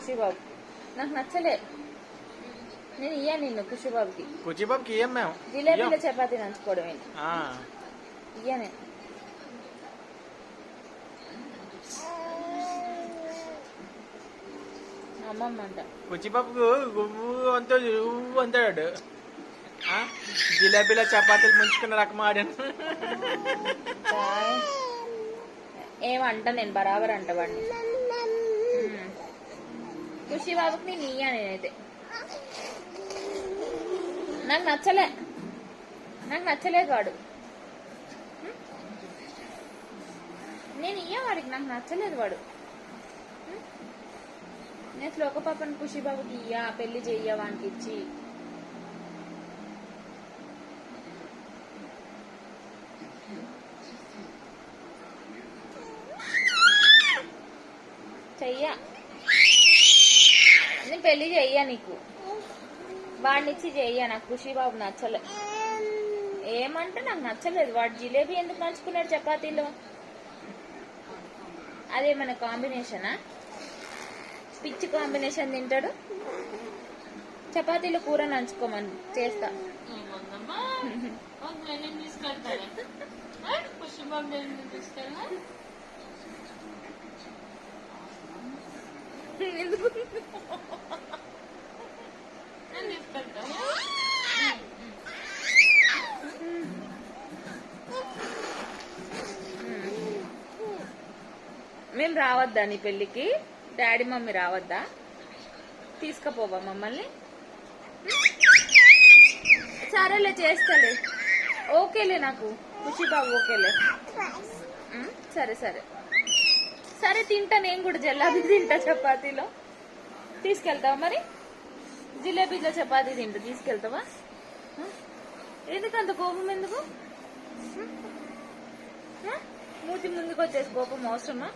ఖుషీబాబు. నాకు నచ్చలే, నేను ఇయ్యా నిన్ను ఖుషీబాబుకి. ఖుషీబాబుకి ఇయ్యం మేము. జిలేబీలో చపాతీ నంచుకోవడమే ఇయ్యా నేను. అమ్మమ్మ అంట ఖుషీబాబుకు గువ్వు అంతాడు. జిలేబీలో చపాతీలు ముంచుకున్న రకం ఆడాను. ఏమంట నేను బరాబర్ అంట వాడిని. ఖుషీబాబుకి నేను ఇయ్యా నేనైతే. నాకు నచ్చలేదు వాడు. నేను ఇయ్యా వాడికి, నాకు నచ్చలేదు వాడు. నేను శ్లోక పాపని ఖుషీబాబుకి ఇయ్యా, పెళ్లి చెయ్య వానికి ఇచ్చి. చెయ్యా, నేను పెళ్లి చెయ్యా నీకు, వాడినిచ్చి చెయ్యా. నాకు ఖుషీబాబు నచ్చలే. ఏమంటే నాకు నచ్చలేదు వాడు. జిలేబీ ఎందుకు నంచుకున్నాడు చపాతీలో? అదేమన్నా కాంబినేషనా? పిచ్చి కాంబినేషన్ తింటాడు. చపాతీలో కూర నంచుకోమని చేస్తా. ఎందుకు మేము రావద్దా నీ పెళ్ళికి? Daddy mummy రావద్దా? తీసుకుపోవా మమ్మల్ని? సరేలే చేస్తలే. ఓకేలే, నాకు ఖుషీబాబు ఓకేలే. సరే సరే సరే, తింటా నేను కూడా. జల్లాబీ తింటా చపాతీలో. తీసుకెళ్తావా మరి? జిలేబీలో చపాతీ తింటా, తీసుకెళ్తావా? ఎందుకంత కోపం ఎందుకు? మూతి ముందుకు వచ్చేసి కోపం అవసరమా?